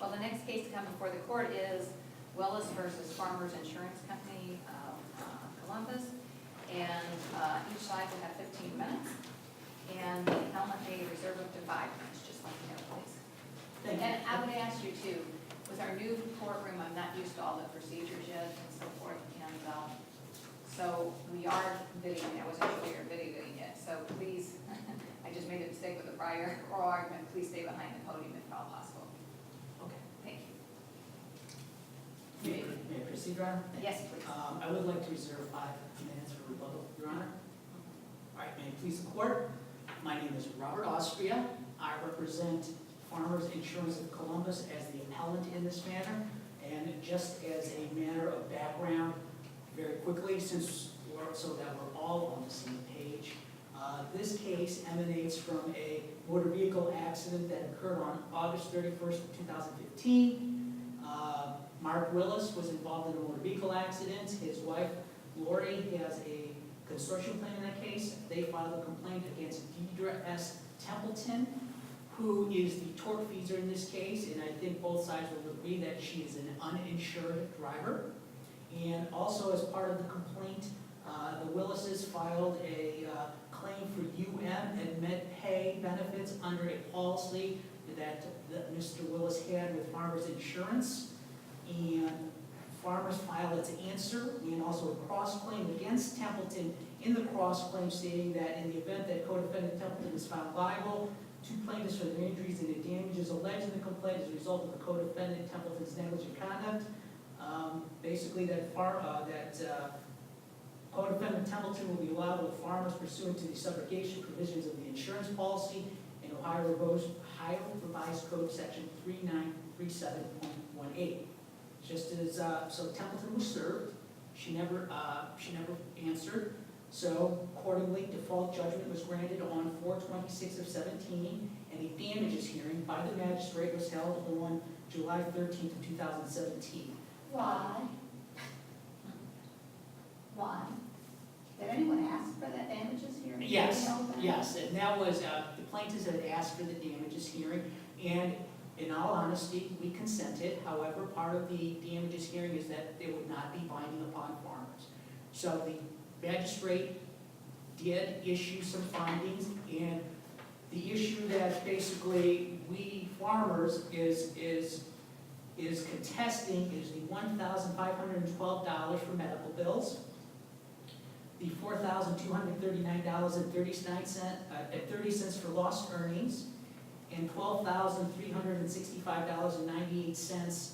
Well, the next case to come before the court is Willis versus Farmers Insurance Company of Columbus. And each side will have 15 minutes. And the appellant may reserve up to 5 minutes, just let me know, please. And I would ask you too, with our new courtroom, I'm not used to all the procedures yet and so forth. And so we are videoing. I wasn't sure we were videoing yet. So please, I just made a mistake with the prior oral argument. Please stay behind the podium if at all possible. Okay. Thank you. May I proceed, Your Honor? Yes, please. I would like to reserve 5 minutes for rebuttal, Your Honor. All right, may it please the court. My name is Robert Austria. I represent Farmers Insurance of Columbus as the appellant in this matter. And just as a matter of background, very quickly, so that we're all on the same page, this case emanates from a motor vehicle accident that occurred on August 31st of 2015. Mark Willis was involved in a motor vehicle accident. His wife, Lori, has a consortium claim in that case. They filed a complaint against Deidre S. Templeton, who is the tortfeasor in this case, and I think both sides will agree that she is an uninsured driver. And also as part of the complaint, the Willises filed a claim for UM and MedPay benefits under a policy that Mr. Willis had with Farmers Insurance. And Farmers filed its answer and also a cross-claim against Templeton in the cross-claim stating that in the event that co-defendant Templeton is found liable, 2 plaintiffs for the injuries and the damages alleged in the complaint as a result of the co-defendant Templeton's negligent conduct. Basically, that co-defendant Templeton will be liable to Farmers pursuant to the subrogation provisions of the insurance policy in Ohio Revised Code Section 3937.18. Just as so, Templeton was served. She never answered. So, accordingly, default judgment was granted on 4/26 of 17, and a damages hearing by the magistrate was held on July 13th of 2017. Why? Why? Did anyone ask for that damages hearing? Yes, yes, and that was, the plaintiffs had asked for the damages hearing, and in all honesty, we consented. However, part of the damages hearing is that they would not be binding upon Farmers. So the magistrate did issue some findings, and the issue that basically we Farmers is contesting is the $1,512 for medical bills, the $4,239.30 for lost earnings, and $12,365.98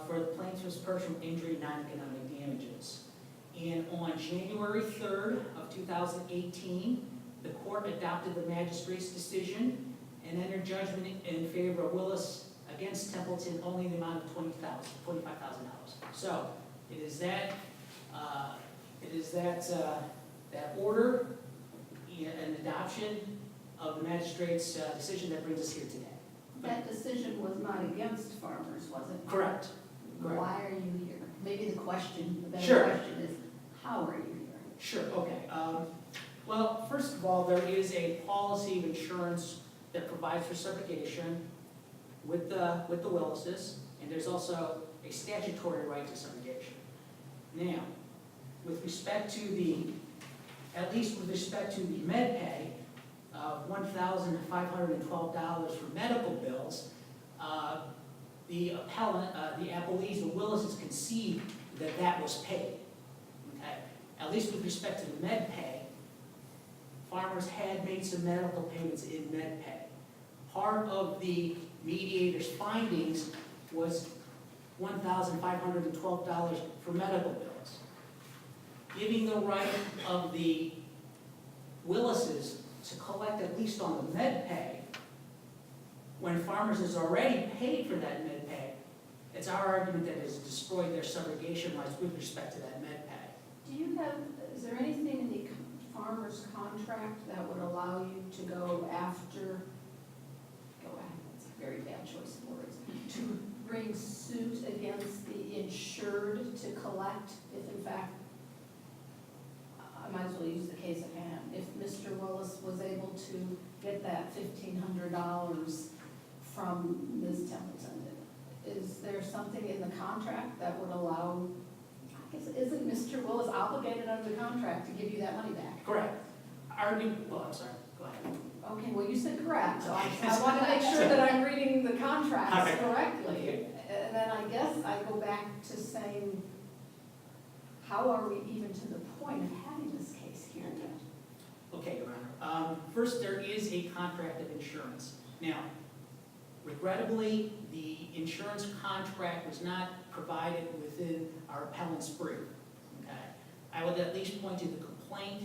for the plaintiff's personal injury non-economic damages. And on January 3rd of 2018, the court adopted the magistrate's decision and entered judgment in favor of Willis against Templeton only in the amount of $25,000. So it is that that order and adoption of the magistrate's decision that brings us here today. That decision was not against Farmers, was it? Correct. Why are you here? Maybe the better question is, how are you here? Sure, okay. Well, first of all, there is a policy of insurance that provides for subrogation with the Willises, and there's also a statutory right to subrogation. Now, with respect to at least with respect to the MedPay of $1,512 for medical bills, the appellees, the Willises conceived that that was paid. Okay, at least with respect to the MedPay, Farmers had made some medical payments in MedPay. Part of the mediator's findings was $1,512 for medical bills, giving the right of the Willises to collect at least on the MedPay when Farmers has already paid for that MedPay. It's our argument that it has destroyed their subrogation rights with respect to that MedPay. Is there anything in the Farmers contract that would allow you to that's a very bad choice of words, to bring suit against the insured to collect if in fact, I might as well use the case at hand, if Mr. Willis was able to get that $1,500 from Ms. Templeton? something in the contract that would allow, I guess, isn't Mr. Willis obligated under the contract to give you that money back? Correct. Well, I'm sorry, go ahead. Okay, well, you said correct, so I want to make sure that I'm reading the contracts Okay. correctly. Okay. And then I guess I go back to saying, how are we even to the point of having this case here yet? Okay, Your Honor. First, there is a contract of insurance. Now, regrettably, the insurance contract was not provided within our appellant's brief. Okay? I would at least point to the complaint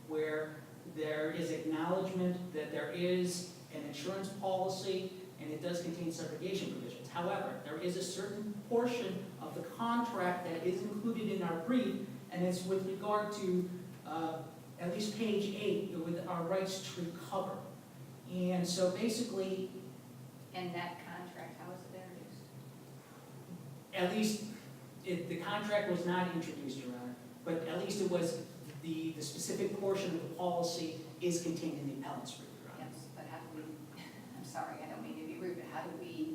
where there is acknowledgement that there is an insurance policy and it does contain subrogation provisions. However, there is a certain portion of the contract that is included in our brief, and it's with regard to at least page 8 with our rights to recover. And so basically, And that contract, how was it introduced? at least, the contract was not introduced, Your Honor, but at least it was, the specific portion of the policy is contained in the appellant's brief, Your Honor. Yes, but how do we, I'm sorry, I don't mean to be rude, but how do we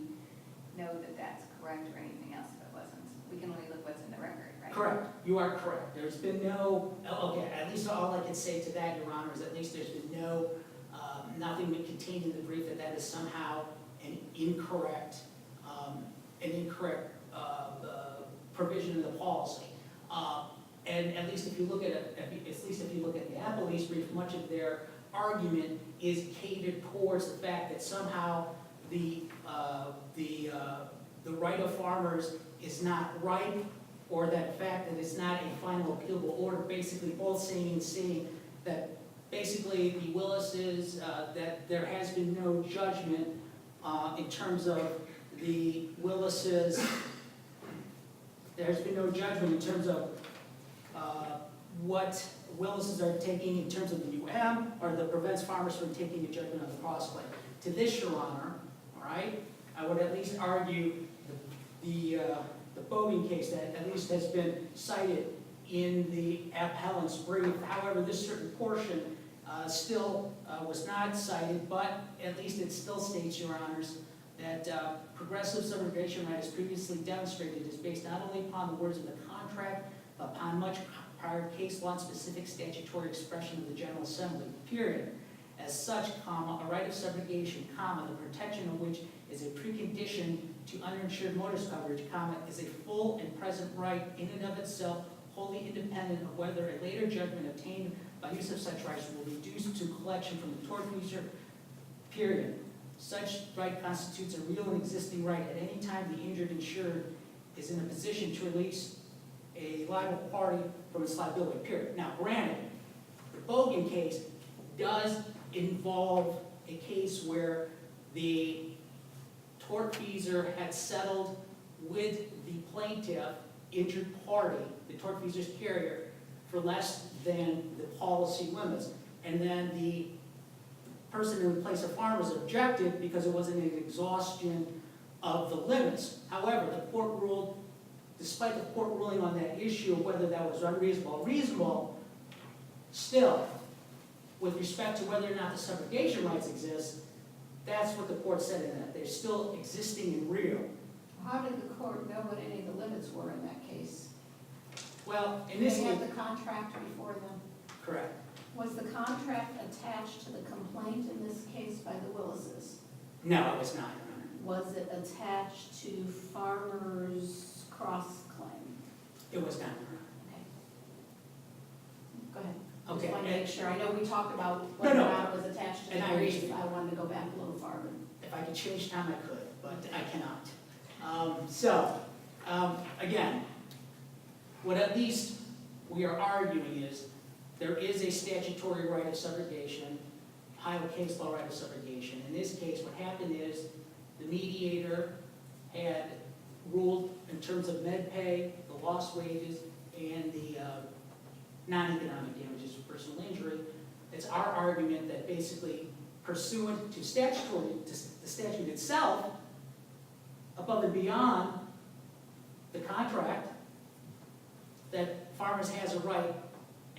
know that that's correct or anything else if it wasn't? We can only look what's in the record, right? Correct, you are correct. There's been no, okay, at least all I can say to that, Your Honor, is at least there's been no, nothing contained in the brief that is somehow an incorrect provision of the policy. And at least if you look at it, at least if you look at the appellee's brief, much of their argument is catered towards the fact that somehow the right of farmers is not ripe, or that fact that it's not a final appealable order, basically both saying that basically the Willises, that there has been no judgment in terms of the Willises, there's been no judgment in terms of what Willises are taking in terms of the UM, or that prevents farmers from taking a judgment on the cross claim. To this, Your Honor, all right, I would at least argue the Bogan case that at least has been cited in the appellant's brief. However, this certain portion still was not cited, but at least it still states, Your Honors, that progressive subrogation right, as previously demonstrated, is based not only upon the words of the contract, but upon much prior case law and specific statutory expression of the General Assembly, period. As such, comma, a right of subrogation, comma, the protection of which is a precondition to uninsured motorist coverage, comma, is a full and present right in and of itself, wholly independent of whether a later judgment obtained by use of such rights will reduce to collection from the tortfeasor, period. Such right constitutes a real and existing right at any time the injured insured is in a position to release a liable party from its liability, period. Now, granted, the Bogan case does involve a case where the tortfeasor had settled with the plaintiff, injured party, the tortfeasor's carrier, for less than the policy limits. And then the person in the place of farmers objected because it wasn't an exhaustion of the limits. However, the court ruled, despite the court ruling on that issue of whether that was unreasonable or reasonable, still, with respect to whether or not the subrogation rights exist, that's what the court said in that. They're still existing and real. How did the court know what any of the limits were in that case? Well, in Did this they case, have the contract before them? correct. Was the contract attached to the complaint in this case by the Willises? No, it was not, Your Honor. Was it attached to farmers' cross-claim? It was not, Your Honor. Okay. Go ahead. Okay, Just wanted to make sure. I know we talked about No, whether no. or not it was attached to the And I brief. understand. I wanted to go back a little farther. If I could change time, I could, but I cannot. Again, what at least we are arguing is there is a statutory right of subrogation, Ohio case law right of subrogation. In this case, what happened is the mediator had ruled in terms of med pay, the lost wages, and the non-economic damages for personal injury. It's our argument that basically pursuant to the statute itself, above and beyond the contract, that farmers has a right,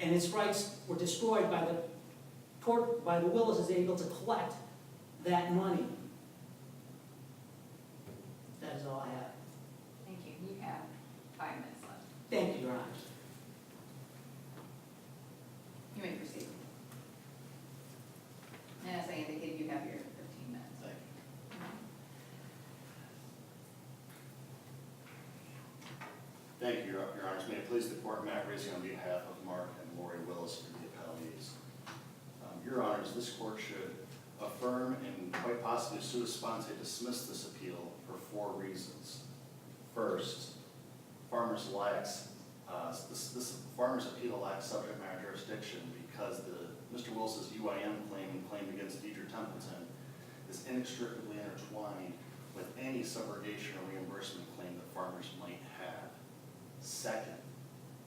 and its rights were destroyed by the Willis is able to collect that money. That is all I have. Thank Thank you, Your Honors. May it please the court, Matt Raising on behalf of Mark and Lori Willis for the appellees. Your Honors, this court should affirm and quite possibly sua sponte dismiss this appeal for 4 reasons. First, Farmers appeal lacks subject matter jurisdiction because Mr. Willis's UIM claim and claim against Deidre Templeton is inextricably intertwined with any subrogation or reimbursement claim that Farmers might have. Second,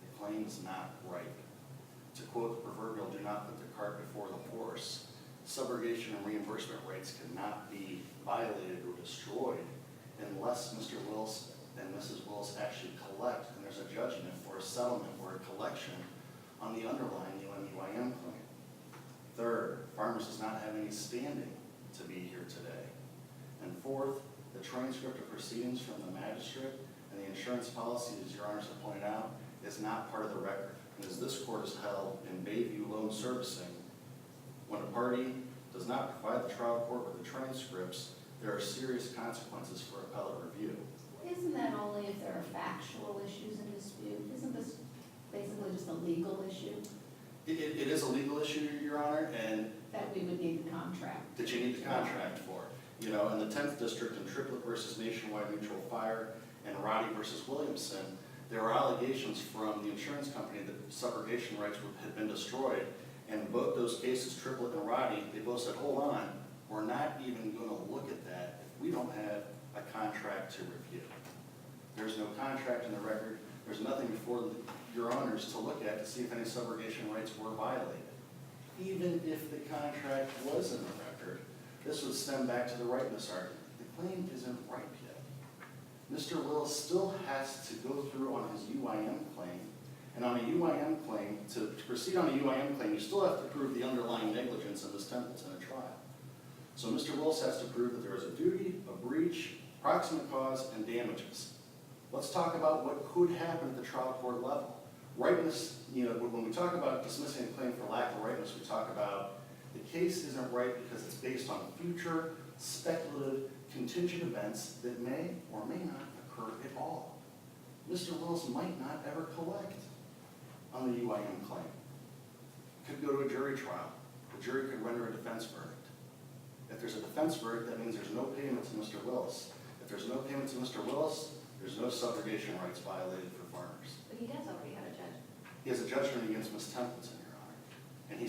the claim is not ripe. To quote the proverbial, do not put the cart before the horse. Subrogation and reimbursement rights cannot be violated or destroyed unless Mr. Willis and Mrs. Willis actually collect, and there's a judgment or a settlement or a collection on the underlying UIM claim. Third, Farmers does not have any standing to be here today. And fourth, the transcript of proceedings from the magistrate and the insurance policy, as Your Honors have pointed out, is not part of the record. And as this court has held in Bayview Loan Servicing, when a party does not provide the trial court with the transcripts, there are serious consequences for appellate review. Isn't that only if there are factual issues in dispute? Isn't this basically just a legal issue It is a legal issue, Your Honor, and that we would need the contract? that you need the contract for. You know, in the 10th District in Triplet versus Nationwide Mutual Fire and Roddy versus Williamson, there were allegations from the insurance company that subrogation rights had been destroyed. And in both those cases, Triplet and Roddy, they both said, hold on, we're not even going to look at that if we don't have a contract to review. There's no contract in the record. There's nothing before Your Honors to look at to see if any subrogation rights were violated. Even if the contract was in the record, this would stem back to the ripeness argument. The claim isn't ripe yet. Mr. Willis still has to go through on his UIM claim, and on a UIM claim, to proceed on a UIM claim, you still have to prove the underlying negligence of Ms. Templeton at trial. So Mr. Willis has to prove that there was a duty, a breach, proximate cause, and damages. Let's talk about what could happen at the trial court level. Ripeness, you know, when we talk about dismissing a claim for lack of ripeness, we talk about the case isn't right because it's based on future, speculative, contingent events that may or may not occur at all. Mr. Willis might not ever collect on the UIM claim. Could go to a jury trial. The jury could render a defense verdict. If there's a defense verdict, that means there's no payment to Mr. Willis. If there's no payment to Mr. Willis, there's no subrogation rights violated for Farmers. But he does already have a judgment. He has a judgment against Ms. Templeton, Your Honor. And he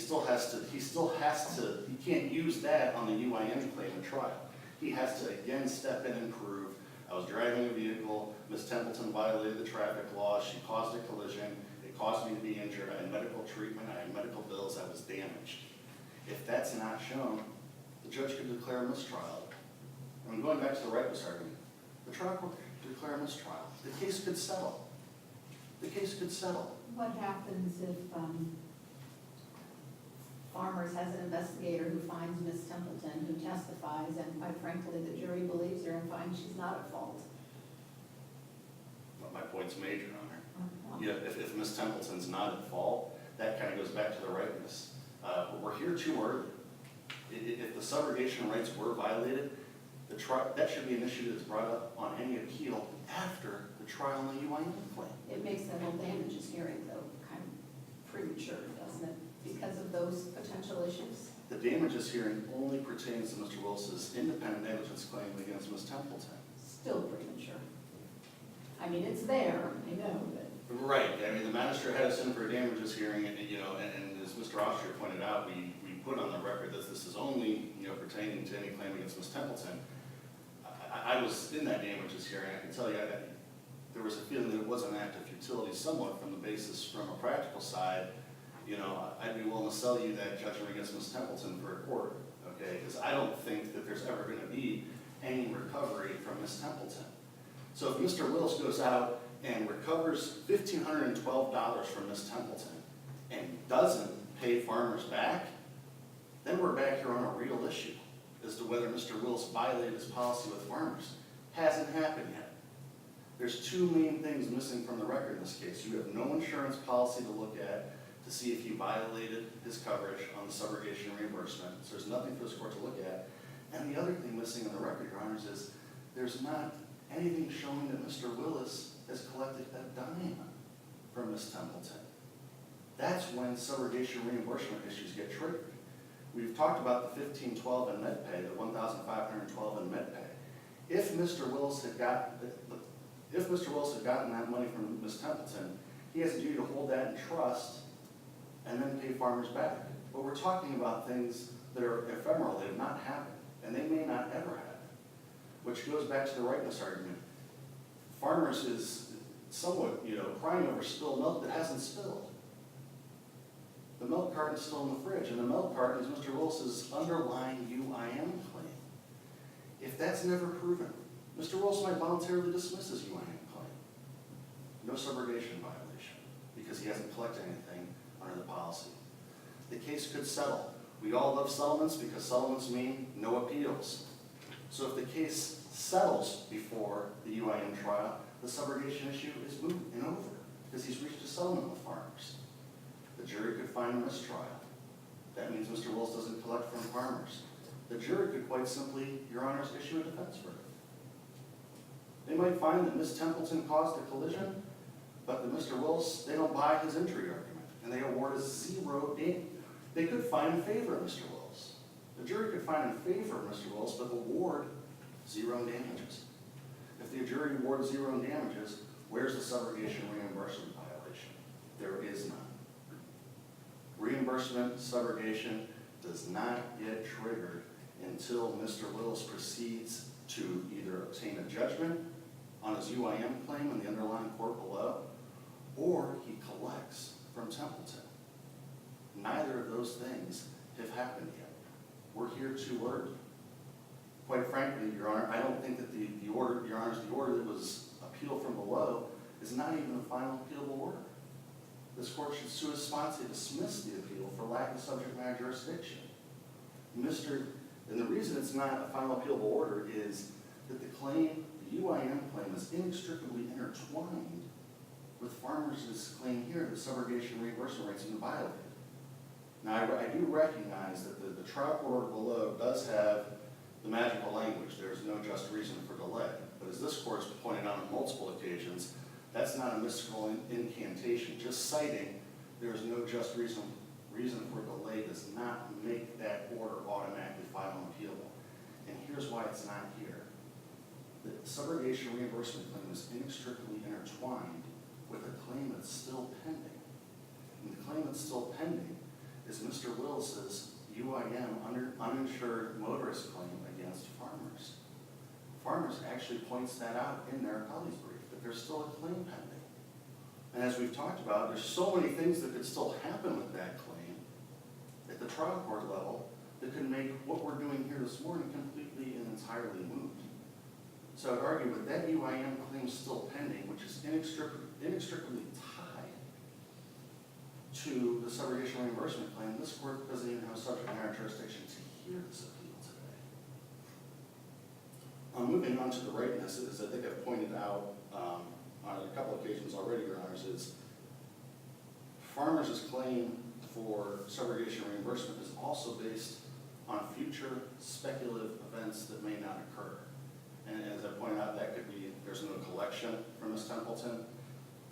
can't use that on the UIM claim at trial. He has to again step in and prove, I was driving a vehicle, Ms. Templeton violated the traffic law, she caused a collision, it caused me to be injured, I had medical treatment, I had medical bills, I was damaged. If that's not shown, the judge could declare a mistrial. And going back to the ripeness argument, the trial court could declare a mistrial. The case could settle. The case could settle. What happens if Farmers has an investigator who finds Ms. Templeton, who testifies, and quite frankly, the jury believes her and finds she's not at fault? Well, my point's made, Your Honor. Yeah, if Ms. Templeton's not at fault, that kind of goes back to the ripeness. We're here too early. If the subrogation rights were violated, that should be an issue that's brought up on any appeal after the trial on the UIM claim. It makes that whole damages hearing, though, kind of premature, doesn't it, because of those potential issues? The damages hearing only pertains to Mr. Willis's independent negligence claim against Ms. Templeton. Still premature. I mean, it's there, I know, but... Right. I mean, the magistrate had us in for a damages hearing, and as Mr. Austria pointed out, we put on the record that this is only, pertaining to any claim against Ms. Templeton. I was in that damages hearing. I can tell you that there was a feeling that it was an act of futility somewhat from the basis, from a practical side. I'd be willing to sell you that judgment against Ms. Templeton for a quarter, okay? Because I don't think that there's ever going to be any recovery from Ms. Templeton. So if Mr. Willis goes out and recovers $1,512 from Ms. Templeton and doesn't pay Farmers back, then we're back here on a real issue as to whether Mr. Willis violated his policy with Farmers. Hasn't happened yet. There's two main things missing from the record in this case. You have no insurance policy to look at to see if he violated his coverage on the subrogation reimbursement. So there's nothing for this court to look at. And the other thing missing in the record, Your Honors, is there's not anything showing that Mr. Willis has collected a dime from Ms. Templeton. That's when subrogation reimbursement issues get triggered. We've talked about the $1,512 in MedPay, the $1,512 in MedPay. If Mr. Willis had gotten that money from Ms. Templeton, he has a duty to hold that in trust and then pay farmers back. But we're talking about things that are ephemeral, that have not happened, and they may not ever happen, which goes back to the rightness argument. Farmers is somewhat, crying over spilled milk that hasn't spilled. The milk carton's still in the fridge, and the milk carton is Mr. Willis's underlying UIM claim. If that's never proven, Mr. Willis might voluntarily dismiss his UIM claim. No subrogation violation, because he hasn't collected anything under the policy. The case could settle. We all love settlements because settlements mean no appeals. So if the case settles before the UIM trial, the subrogation issue is moot and over, because he's reached a settlement with farmers. The jury could find a mistrial. That means Mr. Willis doesn't collect from farmers. The jury could quite simply, Your Honors, issue a defense verdict. They might find that Ms. Templeton caused the collision, but that Mr. Willis, they don't buy his injury argument, and they award a zero damage. They could find in favor of Mr. Willis. The jury could find in favor of Mr. Willis, but award zero in damages. If the jury awards zero in damages, where's the subrogation reimbursement violation? There is none. Reimbursement subrogation does not get triggered until Mr. Willis proceeds to either obtain a judgment on his UIM claim in the underlying court below, or he collects from Templeton. Neither of those things have happened yet. We're here too early. Quite frankly, Your Honor, I don't think that the order, Your Honors, the order that was appealed from below is not even the final appealable order. This court should sua sponte dismiss the appeal for lack of subject matter jurisdiction. And the reason it's not a final appealable order is that the claim, the UIM claim, is inextricably intertwined with farmers' claim here that subrogation reimbursement rates have been violated. Now, I do recognize that the trial court order below does have the magical language, there's no just reason for delay. But as this court has pointed out on multiple occasions, that's not a mystical incantation. Just citing there's no just reason for delay does not make that order automatically final and appealable. And here's why it's not here. The subrogation reimbursement claim is inextricably intertwined with a claim that's still pending. And the claim that's still pending is Mr. Willis's UIM uninsured motorist claim against farmers. Farmers actually points that out in their appellee's brief, that there's still a claim pending. And as we've talked about, there's so many things that could still happen with that claim at the trial court level that could make what we're doing here this morning completely and entirely moot. So I'd argue with that UIM claim still pending, which is inextricably tied to the subrogation reimbursement claim, this court doesn't even have subject matter jurisdiction to hear this appeal today. Moving on to the rightness, as I think I've pointed out on a couple of occasions already, Your Honors, is farmers' claim for subrogation reimbursement is also based on future speculative events that may not occur. And as I pointed out, that could be there's no collection from Ms. Templeton,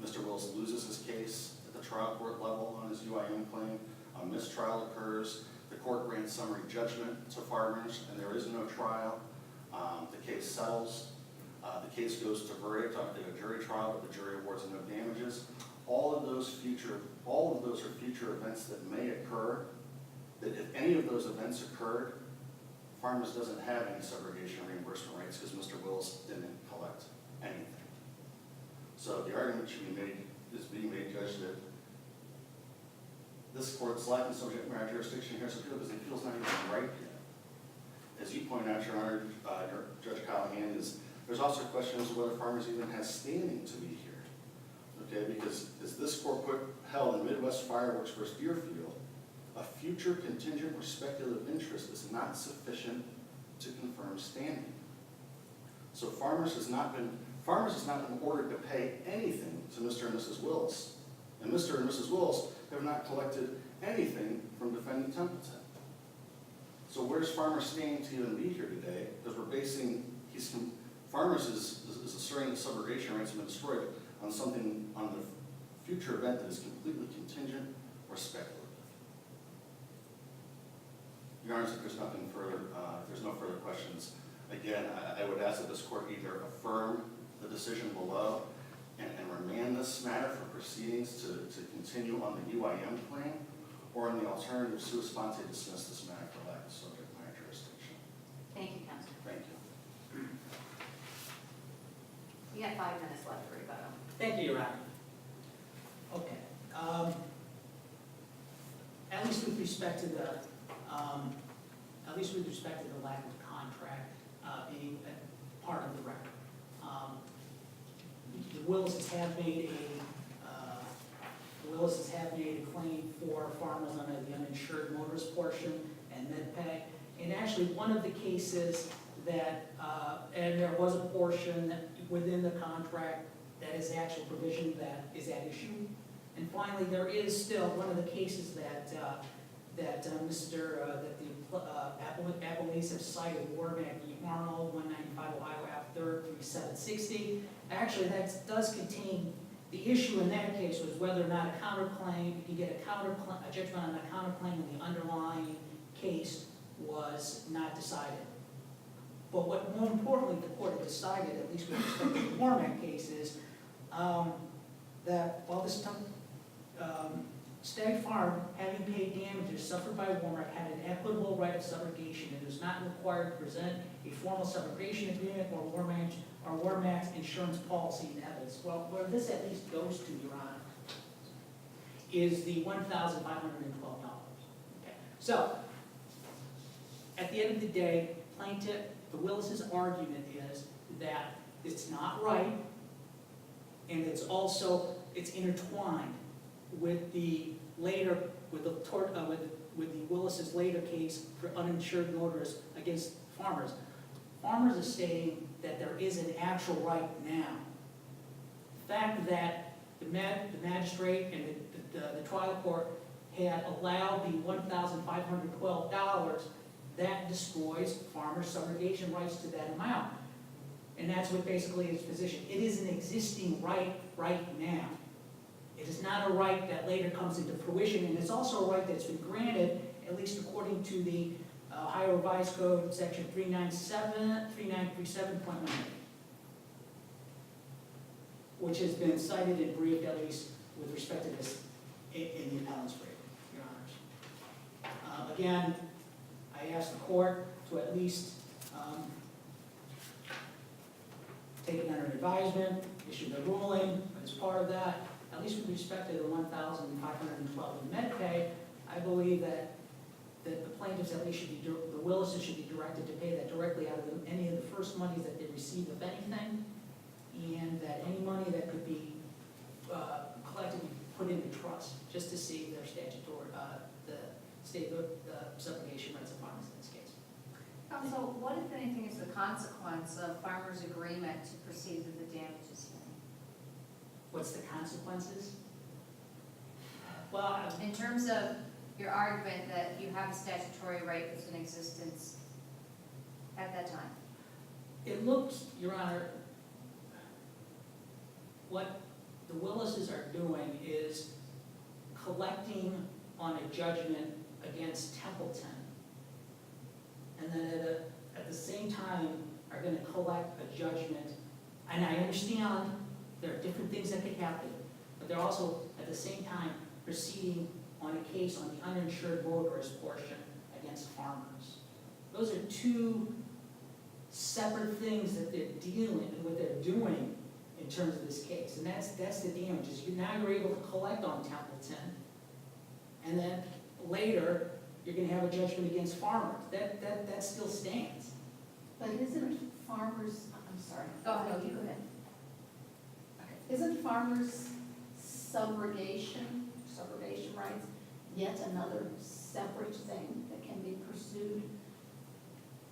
Mr. Willis loses his case at the trial court level on his UIM claim, a mistrial occurs, the court grants summary judgment to farmers, and there is no trial. The case settles. The case goes to verdict on a jury trial, but the jury awards no damages. All of those are future events that may occur, that if any of those events occurred, farmers doesn't have any subrogation reimbursement rates because Mr. Willis didn't collect anything. So the argument is being made, Judge, that this court's lacking subject matter jurisdiction here, so because the appeal's not even right yet. As you point out, Your Honor, Judge Callahan, there's also questions of whether farmers even have standing to be here. Okay, because as this court held in Midwest Fireworks versus Deerfield, a future contingent or speculative interest is not sufficient to confirm standing. So farmers has not been ordered to pay anything to Mr. and Mrs. Willis, and Mr. and Mrs. Willis have not collected anything from defendant Templeton. So where's farmers standing to even be here today? Because farmers is asserting the subrogation rights have been destroyed. on something, on the future event that is completely contingent or speculative. Your Honor, if there's nothing further, if there's no further questions, again, I would ask that this court either affirm the decision below and remand this matter for proceedings to continue on the UIM plan, or in the alternative, sua sponte, dismiss this matter for lack of subject matter jurisdiction. Thank you, Counselor. Thank you. You got 5 minutes left for rebuttal. Thank you, Your Honor. Okay. At least with respect to the, lack of contract being a part of the record. The Willises have made a claim for farmers under the uninsured motorist portion and MedPay. And actually, one of the cases that, and there was a portion within the contract that is actual provision that is at issue. And finally, there is still one of the cases that the appellees have cited, Warmack v. Arnold, 195 Ohio Ave. 3rd, 3760. Actually, that does contain, the issue in that case was whether or not a counterclaim, you can get a judgment on a counterclaim when the underlying case was not decided. But what more importantly the court had decided, at least with respect to the Warmack case, is that while this Stag Farm, having paid damages suffered by Warmack, had an equitable right of subrogation and is not required to present a formal subrogation agreement or Warmack's insurance policy in evidence. Well, where this at least goes to, Your Honor, is the $1,512. Okay. So, at the end of the day, plaintiff, the Willis's argument is that it's not right, and it's also, it's intertwined with the later, with the Willis's later case for uninsured motorists against farmers. Farmers are stating that there is an actual right now. The fact that the magistrate and the trial court had allowed the $1,512, that destroys farmers' subrogation rights to that amount. And that's what basically is position. It is an existing right now. It is not a right that later comes into fruition, and it's also a right that's been granted, at least according to the Ohio Revised Code, section 3937.1, which has been cited and briefed, at least with respect to this in the appellant's brief, Your Honors. Again, I ask the court to at least take it under advisement, issue the ruling, but as part of that, at least with respect to the $1,512 in MedPay, I believe that the plaintiffs at least should be, the Willises should be directed to pay that directly out of any of the first monies that they receive, if anything, and that any money that could be collected be put into trust, just to see their statutory, the subrogation rights of farmers in this case. Counsel, what if anything is the consequence of farmers' agreement to proceed with the damages hearing? What's the consequences? Well, In terms of your argument that you have a statutory right that's in existence at that time. it looks, Your Honor, what the Willises are doing is collecting on a judgment against Templeton, and then at the same time are going to collect a judgment. And I understand there are different things that could happen, but they're also at the same time proceeding on a case on the uninsured motorist portion against farmers. Those are two separate things that they're dealing and what they're doing in terms of this case. And that's the damages. Now you're able to collect on Templeton, and then later you're going to have a judgment against farmers. That still stands. But isn't farmers, I'm sorry. Go ahead, you go ahead. Isn't farmers' subrogation rights yet another separate thing that can be pursued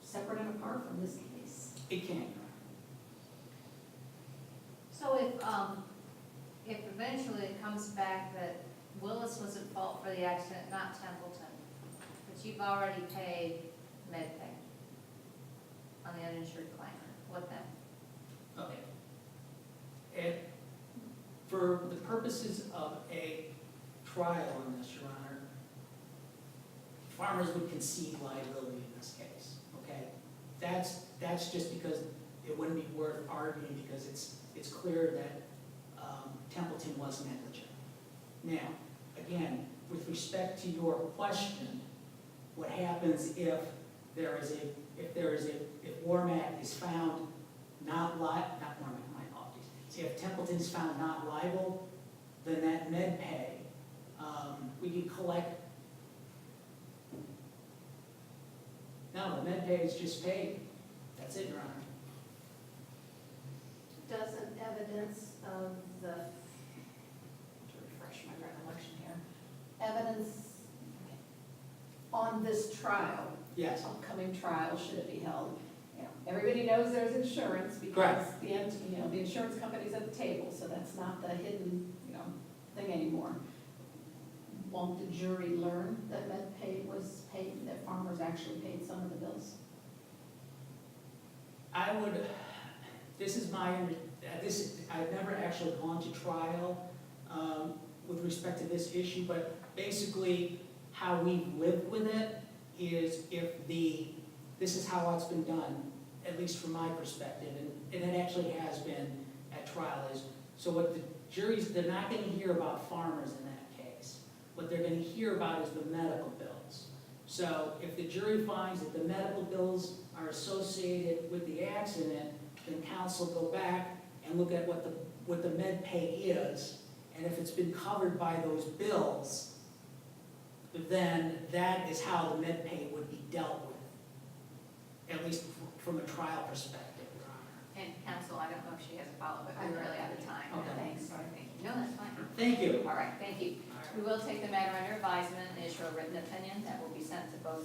separate and apart from this case? It can. So if eventually it comes back that Willis was at fault for the accident, not Templeton, but you've already paid MedPay on the uninsured claimant, what then? Okay. the purposes of a trial on this, Your Honor, farmers would concede liability in this case, okay? That's just because it wouldn't be worth arguing, because it's clear that Templeton was negligent. Now, again, with respect to your question, what happens if Warmack is found not Warmack, my apologies. If Templeton's found not liable, then that med pay, we can collect. No, the med pay is just paid. That's it, Your Honor. Doesn't evidence of the, to refresh my recollection here, evidence on this trial, Yes. upcoming trial, should it be held? You know, everybody knows there's insurance because Correct. the insurance company's at the table, so that's not the hidden, thing anymore. Won't the jury learn that MedPay was paid, that farmers actually paid some of the bills? I've never actually gone to trial with respect to this issue, but basically how we lived with it is this is how it's been done, at least from my perspective, and it actually has been at trial, is, so what the juries, they're not gonna hear about farmers in that case. What they're gonna hear about is the medical bills. So if the jury finds that the medical bills are associated with the accident, then counsel go back and look at what the med pay is, and if it's been covered by those bills, then that is how the med pay would be dealt with, at least from a trial perspective, Your Honor. And counsel, I don't know if she has a follow-up, but we're really out of time. Okay. Thanks. Sorry, thank you. No, that's fine. Thank you. All right, thank you. We will take the matter under advisement and issue a written opinion that will be sent to both